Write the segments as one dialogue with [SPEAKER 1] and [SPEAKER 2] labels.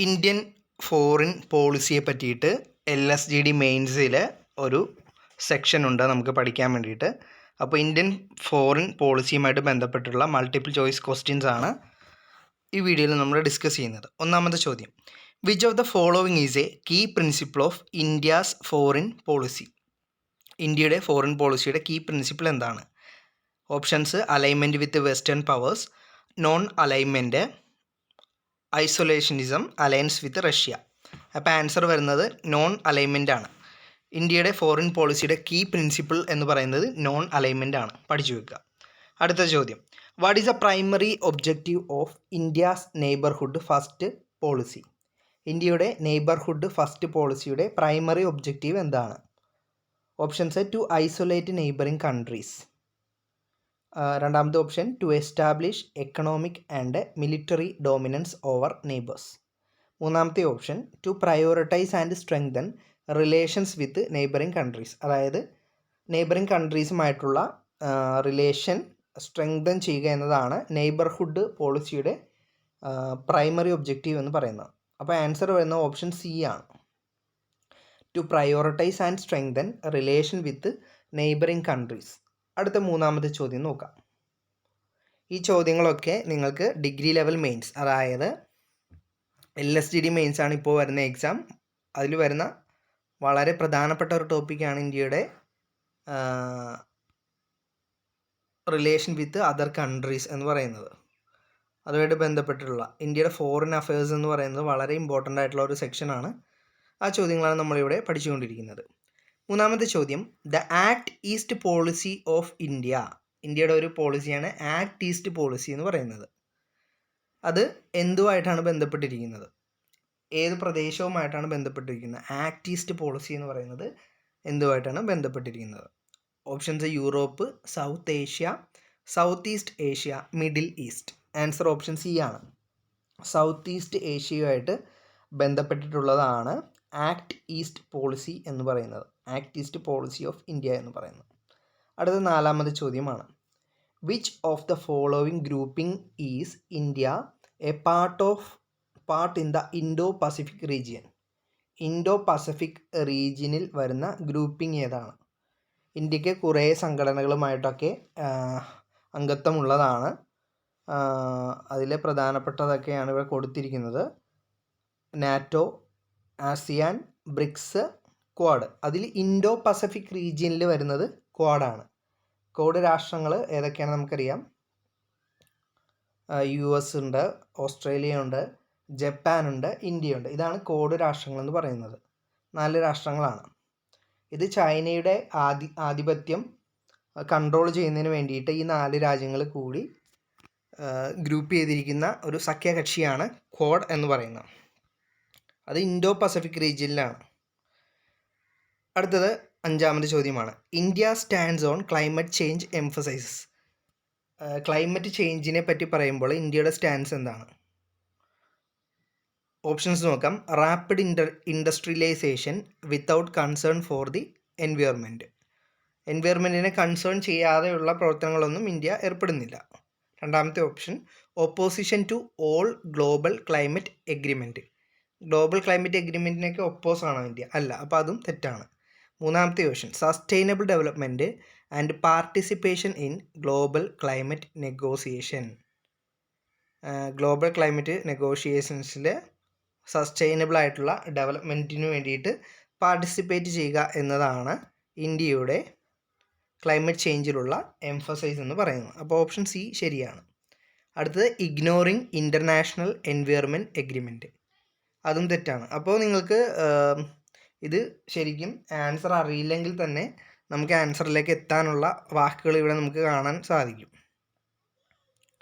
[SPEAKER 1] Indian foreign പോളിസിയെ പറ്റിയിട്ട് LSGD മെയിൻസിൽ ഒരു section ഉണ്ട് നമുക്ക് പഠിക്കാൻ വേണ്ടിയിട്ട്. അപ്പോൾ ഇന്ത്യൻ ഫോറിൻ പോളിസിയുമായിട്ട് ബന്ധപ്പെട്ടുള്ള മൾട്ടിപ്പിൾ ചോയ്സ് ക്വസ്റ്റ്യൻസ് ആണ് ഈ വീഡിയോയിൽ നമ്മൾ ഡിസ്കസ് ചെയ്യുന്നത്. ഒന്നാമത്തെ ചോദ്യം, which of the following is a key principle of India's foreign policy? ഇന്ത്യയുടെ ഫോറിൻ പോളിസിയുടെ കീ പ്രിൻസിപ്പിൾ എന്താണ്? Options: alignment with western powers, non alignment, isolationism, alliance with Russia. അപ്പോൾ ആൻസർ വരുന്നത് നോൺ അലൈൻമെൻ്റ് ആണ്. ഇന്ത്യയുടെ ഫോറിൻ പോളിസിയുടെ കീ പ്രിൻസിപ്പിൾ എന്ന് പറയുന്നത് നോൺ അലൈൻമെൻ്റ് ആണ്, പഠിച്ചു വെക്കുക. അടുത്ത ചോദ്യം, what is a primary objective of India's neighbourhood first policy? ഇന്ത്യയുടെ നെയ്ബർഹുഡ് ഫസ്റ്റ് പോളിസിയുടെ പ്രൈമറി ഒബ്ജക്റ്റീവ് എന്താണ്? Options: to isolate neighbouring countries. രണ്ടാമത്തെ option: to establish economic and military dominance over neighbours. മൂന്നാമത്തെ option: to prioritise and strengthen relations with neighbouring countries. അതായത് neighbouring കൺട്രീസുമായിട്ടുള്ള relation strengthen ചെയ്യുക എന്നതാണ് neighbourhood പോളിസിയുടെ primary objective എന്ന് പറയുന്നത്. അപ്പോൾ ആൻസർ വരുന്ന ഓപ്ഷൻ സി ആണ്, to prioritise and strengthen relation with neighbouring countries. അടുത്ത മൂന്നാമത്തെ ചോദ്യം നോക്കാം. ഈ ചോദ്യങ്ങളൊക്കെ നിങ്ങൾക്ക് ഡിഗ്രി ലെവൽ മെയിൻസ്, അതായത് LSGD മെയിൻസ് ആണ് ഇപ്പോൾ വരുന്ന എക്സാം. അതിൽ വരുന്ന വളരെ പ്രധാനപ്പെട്ട ഒരു ടോപ്പിക്കാണ് ഇന്ത്യയുടെ റിലേഷൻ വിത്ത് അതർ കൺട്രീസ് എന്ന് പറയുന്നത്. അതുമായിട്ട് ബന്ധപ്പെട്ടിട്ടുള്ള ഇന്ത്യയുടെ ഫോറിൻ അഫയേഴ്സ് എന്ന് പറയുന്നത് വളരെ ഇമ്പോർട്ടൻ്റ് ആയിട്ടുള്ള ഒരു സെക്ഷനാണ്. ആ ചോദ്യങ്ങളാണ് നമ്മളിവിടെ പഠിച്ചുകൊണ്ടിരിക്കുന്നത്. മൂന്നാമത്തെ ചോദ്യം, the act East policy of India. ഇന്ത്യയുടെ ഒരു പോളിസിയാണ് ആക്ട് ഈസ്റ്റ് പോളിസി എന്ന് പറയുന്നത്. അത് എന്തുമായിട്ടാണ് ബന്ധപ്പെട്ടിരിക്കുന്നത്? ഏത് പ്രദേശവുമായിട്ടാണ് ബന്ധപ്പെട്ടിരിക്കുന്നത്? ആക്ട് ഈസ്റ്റ് പോളിസി എന്ന് പറയുന്നത് എന്തുമായിട്ടാണ് ബന്ധപ്പെട്ടിരിക്കുന്നത്? Options: Europe, South Asia, South East Asia, Middle East. Answer option C ആണ്, സൗത്ത് ഈസ്റ്റ് ഏഷ്യയുമായിട്ട് ബന്ധപ്പെട്ടിട്ടുള്ളതാണ് ആക്ട് ഈസ്റ്റ് പോളിസി എന്ന് പറയുന്നത്, Act East policy of India എന്ന് പറയുന്നത്. അടുത്ത നാലാമത്തെ ചോദ്യമാണ്, which of the following grouping is India a part in the Indo Pacific region? Indo Pacific റീജിയനിൽ വരുന്ന ഗ്രൂപ്പിംഗ് ഏതാണ്? ഇന്ത്യക്ക് കുറേ സംഘടനകളുമായിട്ടൊക്കെ അംഗത്വമുള്ളതാണ്. അതിലെ പ്രധാനപ്പെട്ടതൊക്കെയാണ് ഇവിടെ കൊടുത്തിരിക്കുന്നത്: നാറ്റോ, ആസിയാൻ, ബ്രിക്സ്, ക്വാഡ്. അതിൽ ഇൻഡോ പസഫിക് റീജിയനിൽ വരുന്നത് ക്വാഡാണ്. ക്വാഡ് രാഷ്ട്രങ്ങൾ ഏതൊക്കെയാണ് നമുക്കറിയാം. US ഉണ്ട്, ഓസ്ട്രേലിയ ഉണ്ട്, ജപ്പാനുണ്ട്, ഇന്ത്യയുണ്ട്. ഇതാണ് ക്വാഡ് രാഷ്ട്രങ്ങളെന്ന് പറയുന്നത്. 4 രാഷ്ട്രങ്ങളാണ്. ഇത് ചൈനയുടെ ആധിപത്യം കൺട്രോൾ ചെയ്യുന്നതിന് വേണ്ടിയിട്ട് ഈ 4 രാജ്യങ്ങൾ കൂടി ഗ്രൂപ്പ് ചെയ്തിരിക്കുന്ന ഒരു സഖ്യകക്ഷിയാണ് ക്വാഡ് എന്ന് പറയുന്നത്. അത് ഇൻഡോ പസഫിക് റീജിയനിലാണ്. അടുത്തത് അഞ്ചാമത്തെ ചോദ്യമാണ്, India stands on climate change emphasises. Climate ചേഞ്ചിനെ പറ്റി പറയുമ്പോൾ ഇന്ത്യയുടെ സ്റ്റാൻസ് എന്താണ്? ഓപ്ഷൻസ് നോക്കാം: rapid industrialisation without concern for the environment. എൻവയോൺമെൻറ്റിനെ കൺസേൺ ചെയ്യാതെയുള്ള പ്രവർത്തനങ്ങളൊന്നും ഇന്ത്യ ഏർപ്പെടുന്നില്ല. രണ്ടാമത്തെ option, opposition to all global climate agreement. Global climate എഗ്രിമെൻറ്റിനൊക്കെ ഒപ്പോസാണോ ഇന്ത്യ? അല്ല, അപ്പോൾ അതും തെറ്റാണ്. മൂന്നാമത്തെ option, sustainable development and participation in global climate negotiation. Global climate നെഗോഷിയേഷൻസിൽ സസ്റ്റൈനബിൾ ആയിട്ടുള്ള ഡെവലപ്മെൻറ്റിന് വേണ്ടിയിട്ട് പാർട്ടിസിപ്പേറ്റ് ചെയ്യുക എന്നതാണ് ഇന്ത്യയുടെ ക്ലൈമറ്റ് ചേഞ്ചിലുള്ള എംഫസൈസ് എന്ന് പറയുന്നത്. അപ്പോൾ ഓപ്ഷൻ സി ശരിയാണ്. അടുത്തത് ഇഗ്നോറിങ് ഇൻ്റർനാഷണൽ എൻവയോൺമെൻറ്റ് എഗ്രിമെൻറ്റ്. അതും തെറ്റാണ്. അപ്പോൾ നിങ്ങൾക്ക് ഇത് ശരിക്കും ആൻസർ അറിയില്ലെങ്കിൽ തന്നെ നമുക്ക് ആൻസറിലേക്ക് എത്താനുള്ള വാക്കുകൾ ഇവിടെ നമുക്ക് കാണാൻ സാധിക്കും.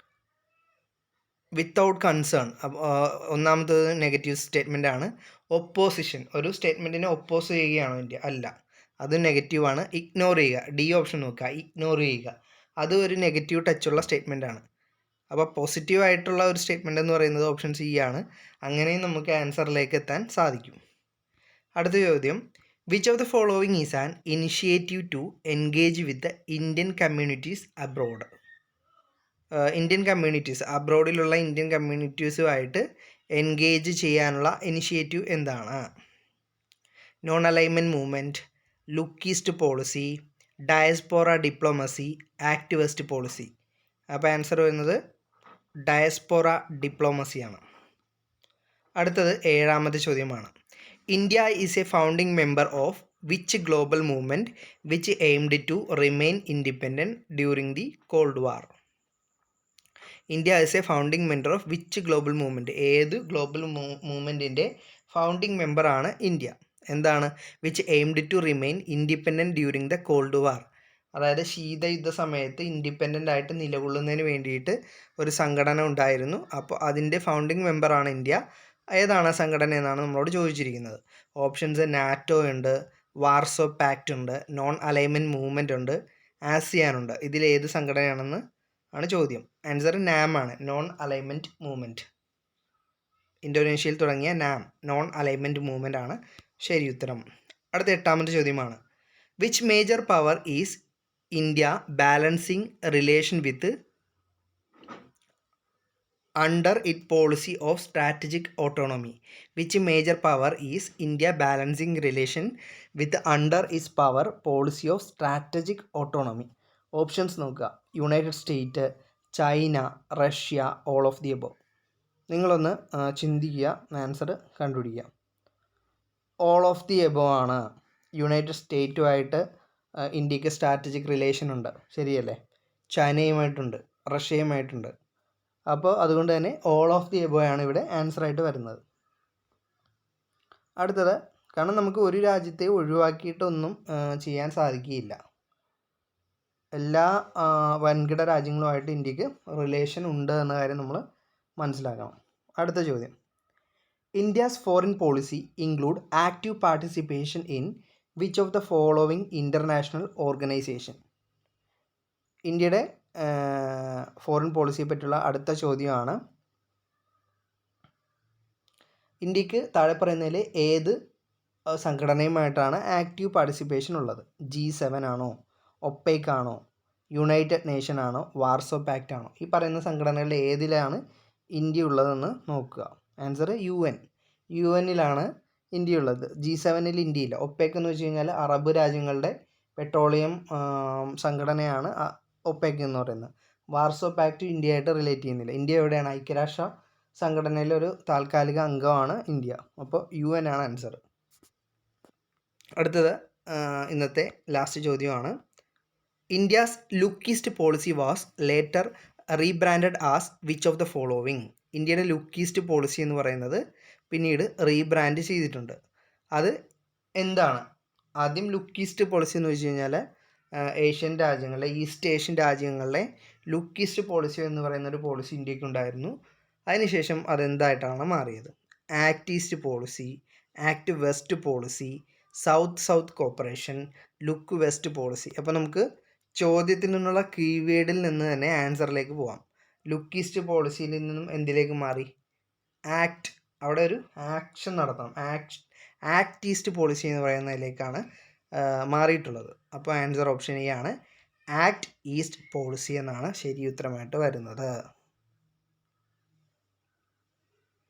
[SPEAKER 1] വിത്തൗട്ട് കൺസേൺ, ഒന്നാമത്തത് നെഗറ്റീവ് സ്റ്റേറ്റ്മെൻ്റ് ആണ്. ഒപ്പോസിഷൻ, ഒരു സ്റ്റേറ്റ്മെൻറ്റിനെ ഒപ്പോസ് ചെയ്യുകയാണോ ഇന്ത്യ? അല്ല, അത് നെഗറ്റീവാണ്. ഇഗ്നോർ ചെയ്യുക, ഡി ഓപ്ഷൻ നോക്കുക, ഇഗ്നോർ ചെയ്യുക, അത് ഒരു നെഗറ്റീവ് ടച്ചുള്ള സ്റ്റേറ്റ്മെൻ്റ് ആണ്. അപ്പോൾ പോസിറ്റീവായിട്ടുള്ള ഒരു സ്റ്റേറ്റ്മെൻറ്റ് എന്ന് പറയുന്നത് ഓപ്ഷൻ സി ആണ്. അങ്ങനെയും നമുക്ക് ആൻസറിലേക്ക് എത്താൻ സാധിക്കും. അടുത്ത ചോദ്യം, which of the following is an initiative to engage with the Indian communities abroad? Indian communities, അബ്രോഡിലുള്ള ഇന്ത്യൻ കമ്മ്യൂണിറ്റീസുമായിട്ട് എൻഗേജ് ചെയ്യാനുള്ള ഇനിഷ്യേറ്റീവ് എന്താണ്? Non alignment movement, look East policy, diaspora diplomacy, act West policy. അപ്പോൾ ആൻസർ വരുന്നത് diaspora ഡിപ്ലോമസിയാണ്. അടുത്തത് 7ാമത്തെ ചോദ്യമാണ്. India is a founding member of which global movement which aimed to remain independent during the cold war? India is a founding member of which global movement? ഏത് global മൂവ്മെൻറ്റിൻ്റെ founding മെമ്പറാണ് India? എന്താണ്? Which aimed to remain independent during the cold war. അതായത് ശീതയുദ്ധ സമയത്ത് independent ആയിട്ട് നിലകൊള്ളുന്നതിന് വേണ്ടിയിട്ട് ഒരു സംഘടന ഉണ്ടായിരുന്നു. അപ്പോൾ അതിൻ്റെ ഫൗണ്ടിങ് മെമ്പറാണ് ഇന്ത്യ. ഏതാണ് സംഘടന എന്നാണ് നമ്മളോട് ചോദിച്ചിരിക്കുന്നത്. ഓപ്ഷൻസ് നാറ്റോ ഉണ്ട്, വാർസോ പാക്റ്റ് ഉണ്ട്, നോൺ അലൈൻമെൻറ്റ് മൂവ്മെൻ്റ് ഉണ്ട്, ആസിയാൻ ഉണ്ട്. ഇതിലേത് സംഘടനയാണെന്ന് ആണ് ചോദ്യം. ആൻസർ നാം ആണ്, നോൺ അലൈൻമെൻറ്റ് മൂവ്മെൻറ്റ്. ഇന്തോനേഷ്യയിൽ തുടങ്ങിയ നാം, നോൺ അലൈൻമെൻറ്റ് മൂവ്മെൻ്റ് ആണ് ശരി ഉത്തരം. അടുത്ത 8ാമത്തെ ചോദ്യമാണ്. Which major power is India balancing relation with under its policy of strategic autonomy? Which major power is India balancing relation with under its power policy of strategic autonomy? Options നോക്കുക. United State, China, Russia, all of the above. നിങ്ങളൊന്ന് ചിന്തിക്കുക, answer കണ്ടുപിടിക്കുക. All of the above ആണ്. United സ്റ്റേറ്റുമായിട്ട് ഇന്ത്യക്ക് strategic relation ഉണ്ട്, ശരിയല്ലേ? ചൈനയുമായിട്ടുണ്ട്, റഷ്യയുമായിട്ടുണ്ട്. അപ്പോൾ അതുകൊണ്ട് തന്നെ ഓൾ ഓഫ് ദി എബോവ് ആണ് ഇവിടെ ആൻസർ ആയിട്ട് വരുന്നത്. അടുത്തത്, കാരണം നമുക്ക് ഒരു രാജ്യത്തെ ഒഴിവാക്കിയിട്ടൊന്നും ചെയ്യാൻ സാധിക്കുകയില്ല. എല്ലാ വൻകിട രാജ്യങ്ങളുമായിട്ട് ഇന്ത്യക്ക് റിലേഷൻ ഉണ്ട് എന്ന കാര്യം നമ്മൾ മനസ്സിലാക്കണം. അടുത്ത ചോദ്യം. India's foreign policy include active participation in which of the following international organisation? ഇന്ത്യയുടെ ഫോറിൻ പോളിസിയെ പറ്റിയുള്ള അടുത്ത ചോദ്യമാണ്. ഇന്ത്യക്ക് താഴെ പറയുന്നതിൽ ഏത് സംഘടനയുമായിട്ടാണ് ആക്റ്റീവ് പാർട്ടിസിപ്പേഷൻ ഉള്ളത്? G7 ആണോ, ഒപ്പേക് ആണോ, യുണൈറ്റഡ് നേഷൻ ആണോ, വാർസോ പാക്റ്റ് ആണോ? ഈ പറയുന്ന സംഘടനകളിൽ ഏതിലാണ് ഇന്ത്യ ഉള്ളതെന്ന് നോക്കുക. ആൻസർ UN-ലാണ് ഇന്ത്യ ഉള്ളത്. G7-ൽ ഇന്ത്യയില്ല. ഒപ്പേക് എന്ന് വെച്ച് കഴിഞ്ഞാൽ അറബ് രാജ്യങ്ങളുടെ പെട്രോളിയം സംഘടനയാണ് ഒപ്പേക് എന്ന് പറയുന്നത്. വാർസോ പാക്റ്റ് ഇന്ത്യയായിട്ട് റിലേറ്റ് ചെയ്യുന്നില്ല. ഇന്ത്യ എവിടെയാണ്? ഐക്യരാഷ്ട്ര സംഘടനയിലെ ഒരു താൽക്കാലിക അംഗമാണ് ഇന്ത്യ. അപ്പോൾ UN ആണ് ആൻസർ. അടുത്തത് ഇന്നത്തെ ലാസ്റ്റ് ചോദ്യമാണ്. India's look East policy was later rebranded as which of the following? ഇന്ത്യയുടെ ലുക്ക് ഈസ്റ്റ് പോളിസി എന്ന് പറയുന്നത് പിന്നീട് റീബ്രാൻഡ് ചെയ്തിട്ടുണ്ട്. അത് എന്താണ്? ആദ്യം ലുക്ക് ഈസ്റ്റ് പോളിസി എന്ന് വെച്ച് കഴിഞ്ഞാൽ ഏഷ്യൻ രാജ്യങ്ങളിലെ, ഈസ്റ്റ് ഏഷ്യൻ രാജ്യങ്ങളിലെ ലുക്ക് ഈസ്റ്റ് പോളിസി എന്ന് പറയുന്ന ഒരു പോളിസി ഇന്ത്യക്ക് ഉണ്ടായിരുന്നു. അതിനുശേഷം അതെന്തായിട്ടാണ് മാറിയത്? Act East policy, act West policy, south corporation, look west policy. അപ്പോൾ നമുക്ക് ചോദ്യത്തിൽ നിന്നുള്ള കീവേഡിൽ നിന്ന് തന്നെ ആൻസറിലേക്ക് പോവാം. ലുക്ക് ഈസ്റ്റ് പോളിസിയിൽ നിന്നും എന്തിലേക്ക് മാറി? ആക്ട്, അവിടെ ഒരു ആക്ഷൻ നടത്തണം. ആക്ട് ഈസ്റ്റ് പോളിസി എന്ന് പറയുന്നതിലേക്കാണ് മാറിയിട്ടുള്ളത്. അപ്പോൾ ആൻസർ ഓപ്ഷൻ എ ആണ്, ആക്ട് ഈസ്റ്റ് പോളിസി എന്നാണ് ശരി ഉത്തരമായിട്ട് വരുന്നത്.